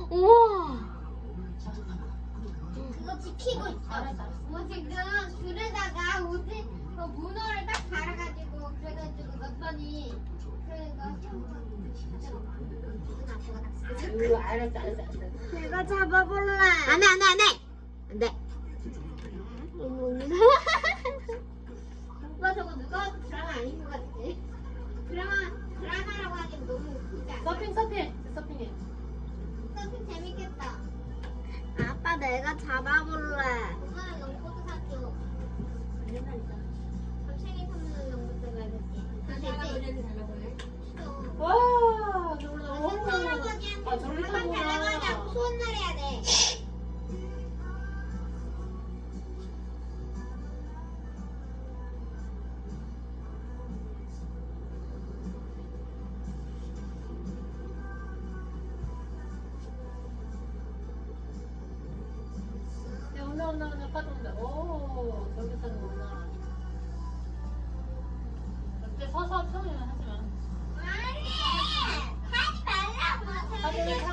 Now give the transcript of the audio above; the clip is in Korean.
우와. 그거 지키고 있어. 뭐 지금 줄에다가 우지 문어를 딱 달아가지고 그래가지고 넣었더니 알았어. 내가 잡아볼래. 안돼 안돼 안돼 안돼. 오빠 저거 누가 드라마 아닌 것 같아. 드라마라고 하기엔 너무 웃기지 않아? 서핑해. 서핑 재밌겠다. 아빠 내가 잡아볼래. 엄마는 롱코트 사줘. 그럼 생일 선물은 롱코트 가야겠지. 되지? 와, 저걸로 선물 할아버지한테 아, 저리 한번 달라고 하지 가구나. 않고 소원을 해야 돼. 올라 빠져온다. 오, 저기 타는 거구나. 이렇게 서서 평이면 하지 마. 아니 하지 말라고. 사진을